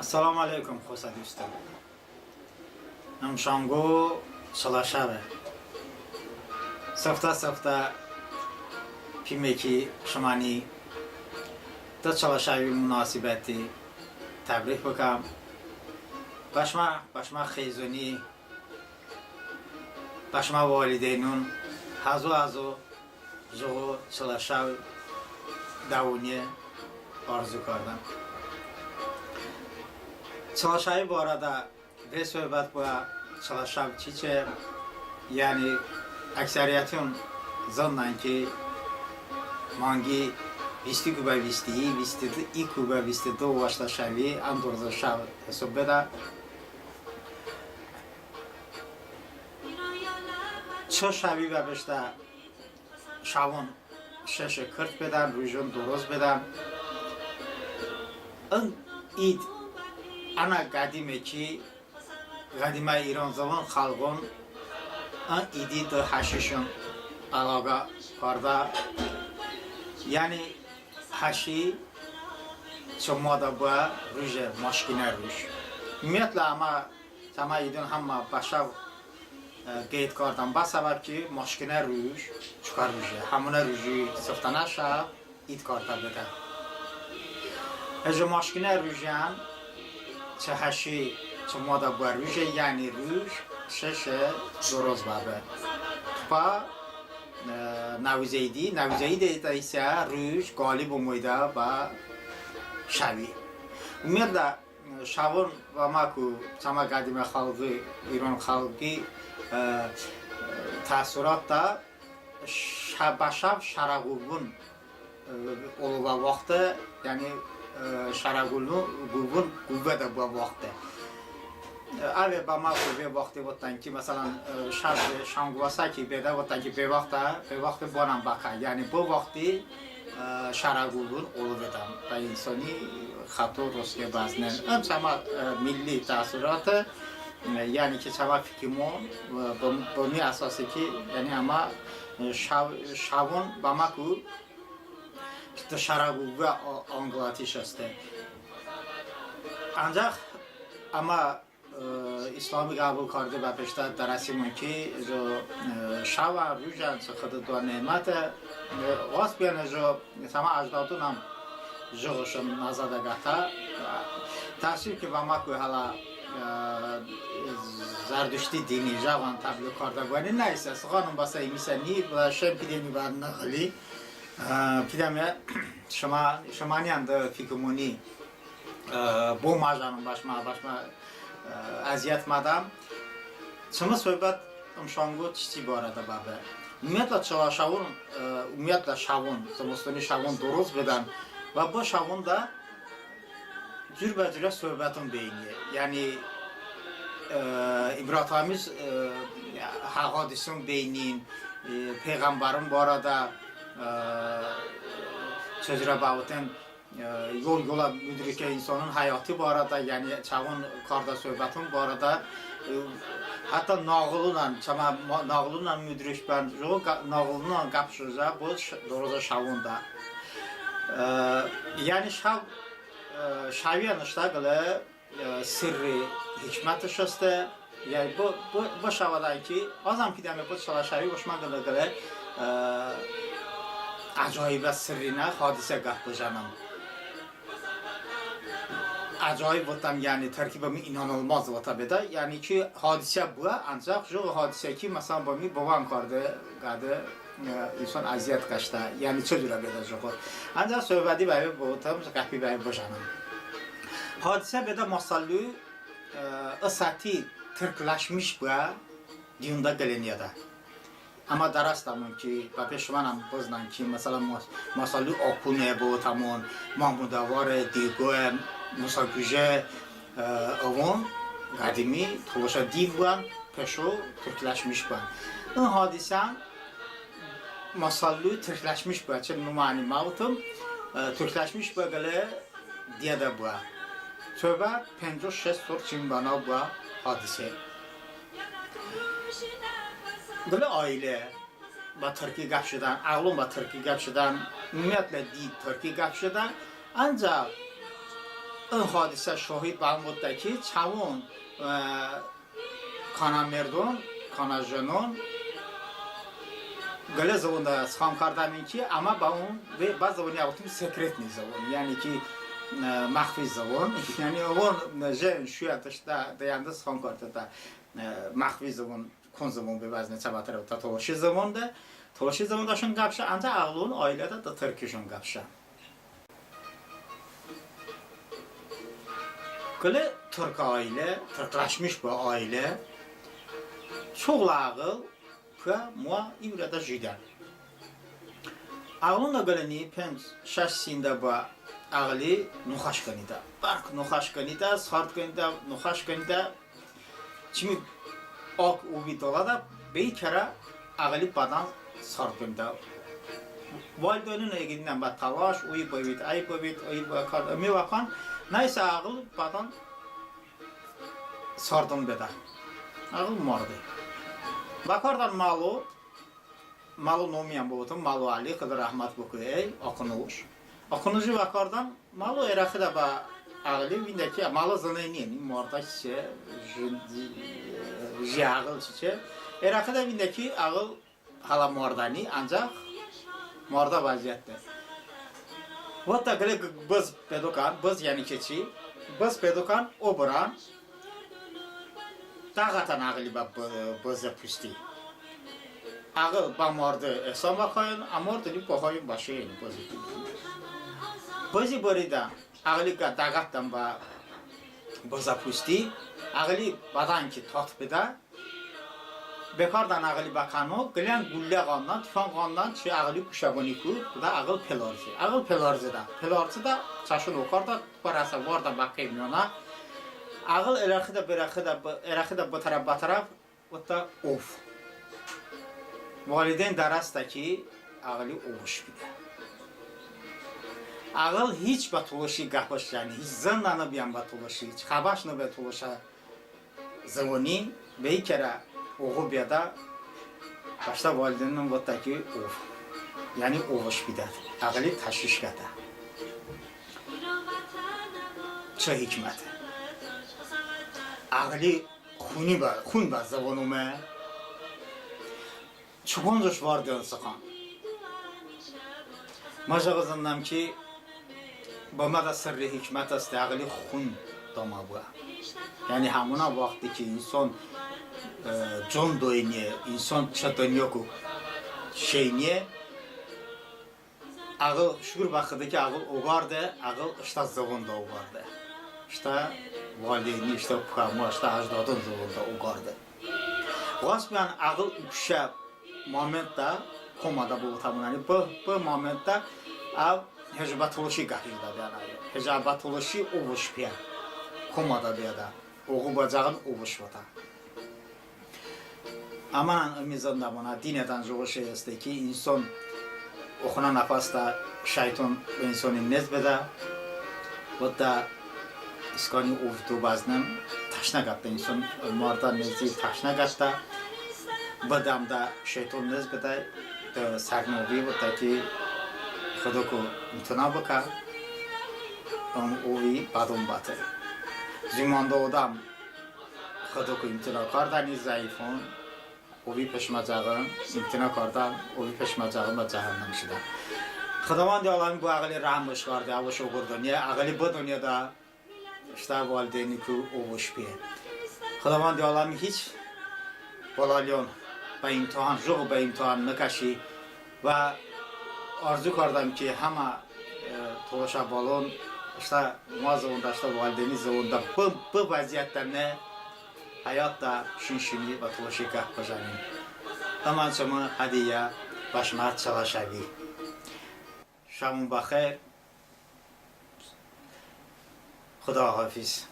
Assalomu alaykum xo'sa do'stlar. Namshango Solashabe. Safta pimeki shumani da Solashabe munasibati tabrik bakam. Bashma khizuni bashma walidaynun hazu zogo Solashabe davuniye arzu kardam. Solashabe borada ve söhbət bu Solashabe çiçe yani aksariyatın zannan ki mangi visti kuba visti i kuba visti do Solashabe andorza shav sobeda ço shavi ve beşta shavon şeşe kırt bedan rujun doroz bedan an id ana qadima İran zaman xalqon an idi da haşişun alaqa qarda yani haşi çomada bu ruje maşkina ruj ümumiyyətlə ama idin hamma başa qeyd qardan ba səbəb ki maşkina ruj çıxar ruje hamuna ruji sıftana şa id qarda beda maşkina rujan چه هشی چه ماده بر روش یعنی روش شش درست بابه با نوزیدی ایتایسه روش غالب اومده با شوی امید دا شوون و ما کو چما قدیم خلقی ایران خلقی تاثیرات دا شب شرقوبون اولو وقت یعنی شرقولو گوبون گوبه ده با وقته اوه با ما به وقتی بودن که مثلا شانگواسا که بده بودن که به وقت بانم بکن یعنی با وقتی شرقولون اولو بدم و انسانی خطو روسیه بازنن ام چما ملی تاثیرات یعنی که چما فکرمون با می اساسی که یعنی اما شاون با ما کو شرقو و آنگلاتیش است. آنجا اما اسلامی قبول کرده و پیشتر درسیمون که جو شوا روزان خود دو نعمت واس بیان جو تمام اجدادون هم جوشم نزده گفته تاثیر که با ما که حالا زردشتی دینی جوان تبلیغ کرده بودن نیست. خانم باسه میسنی و شب کدیمی بعد نخلی پیدامه شما نیند فیکمونی بو ماجانم باشما ازیت مادم شما صحبت امشانگو چی بارده بابه میاد شاون زمستانی شاون درست بدن و با شاون دا جور به جور صحبتون بینیه یعنی ابراتامیز حقادیسون بینین پیغمبرون بارده sözüre bağlıtın yola müdürke insanın hayatı bu arada yani çağın karda söhbətin bu arada hatta nağılınla müdürük ben nağılınla qapışırca bu doğruca şavunda yani şaviyan işte böyle sırrı hikmet işte yani bu şavadan ki azam ki demek bu Solashabe hoşuma göre acayip sırrına hadise qatdı canım. Acayip vatam yani terkibimi inanılmaz vatabeda yani ki hadise bu ancak şu hadise ki mesela babam kardı insan aziyet kaçta yani çözüle beda jokur. Ancak söhbəti bəyi bu tam qapı bəyi bu canım. Hadise beda masallu ısati Türklaşmış bu dünyada geleniyada. Ama darastamın ki papişmanam bozdan ki mesela masalı okune bu tamon Mahmudavare digoe musakuje avon qadimi toşa divwan peşo Türklaşmış bu. Bu hadise masalı Türklaşmış bu çel numani mavtum Türklaşmış bu gele diye de bu. Söhbə 5-6 sor çin bana bu hadise. Böyle aile با ترکی گپ شدن عقلم با ترکی گپ شدن میاد دید ترکی گپ شدن انجا این حادثه شاهد به بود که چون کانا مردم کانا جنون گله زبون دا خام کردن که اما با اون بعض زبونی اوتیم سکرت نیست زبون یعنی که مخفی زبون یعنی اون جن شویتش دا دیندس خام کرده دا مخفی زبون کن زبون به وزن چباتر و تا تلاشی زبون ده تلاشی زبون داشون گپشه انجا اغلون آیله دا ترکیشون گپشه گله ترک آیله ترکلاشمیش با آیله çok ağıl که ما این burada جیدن ağlın da gələni pens şəşsində با ağlı nuxaş qanida bark nuxaş qanida sart qanida nuxaş qanida kimi ok uvi dolada bir kere ağlı badan sart qanida valideynün egindən ba talaş uy boyut ay boyut uy bakar mi bakan neyse ağıl badan sardım beda ağıl mordu Bakardan malu nomiyan boğutum, malu Ali, Kıdır Rahmat Bukuyey, okunuş. Okunucu bakardan malu erakı da ba ağlı, bindeki malu zanayniyen, morda çiçe, ağıl çiçe. Erakı da bindeki ağıl hala mordani, ancak morda vaziyette. Hatta gele bız pedokan, bız yani keçi, bız pedokan oburan, Dağatan ağılı bızı püstü. Ağıl bamardı esam bakayın, amordu li pohayın başı yeni bızı püstü. Bızı barida ağılı ka dağattan ba bızı püstü. Ağılı badan ki tat bida. Bekardan ağılı bakanı, gelen gülle qandan, tüfan qandan çi ağılı kuşabını kur, bu da ağıl pelarcı. Ağıl pelarcı da. Pelarcı da çaşın okarda, parası var da bakayım yana. Ağıl erakı da bu taraf o da of. Valideyn darasta ki ağılı ovuş bide. Ağıl hiç batuluşi qapış yani hiç zındanı biyan batuluşi, hiç xabaşını batuluşa zıvuni bir kere oğu biyada başta valideynin o da ki of. Yani ovuş bide. Ağılı taşış gada. Ço hikmeti. ağlı خون با زبانومه چوبانجوش واردن سخن ما جغزندم که با مدى سر حکمت است ağlı خون داما بوا یعنی همونا وقتی که انسان جون دوینیه انسان چطانیه کو şeyniye ağıl şükür bakıdı ki ağıl ogardı ağıl işte zavunda ogardı işte valideyni işte pukamı işte ajdadın zavunda ogardı Gaspen ağıl ukşa momentta komada bu tamam yani bu momentta av hecabatoloji gahilda yani hecabatoloji ovuş piya komada biyada oğu bacağın ovuş vata Aman emizanda bana dineden çoğu şey ist ki insan okuna nafasta şeytan insanın nezbede ve da iskani uftu baznem taşna gatta insan marda nezdi taşna gatta badamda şeytan nezbede de sarnovi ve da ki खुद को इतना बका वो भी बादों बात है जिम्मांदो उदाम खुद को इतना करता नहीं ज़ाइफोन वो भी पेशमा जागन इतना करता वो भी पेशमा जागन बचाहन नमशीदा खुदावन दियालाम को अगले राम बशकार दिया वो शोकर दुनिया अगले बद दुनिया दा इस्ता वालदेनी को ओवश भी है खुदावन दियालाम हिच बोलालियन बा इम्तिहान जोग बा इम्तिहान नकाशी و arzu kardم که همه توشا بالون işte mağazında işte valideniz onda bu vaziyetlerine hayatta şunşuni ve toşika kazanın. Aman çamı hadiye başma çalışabi. Şamun bakır. Xuda hafiz.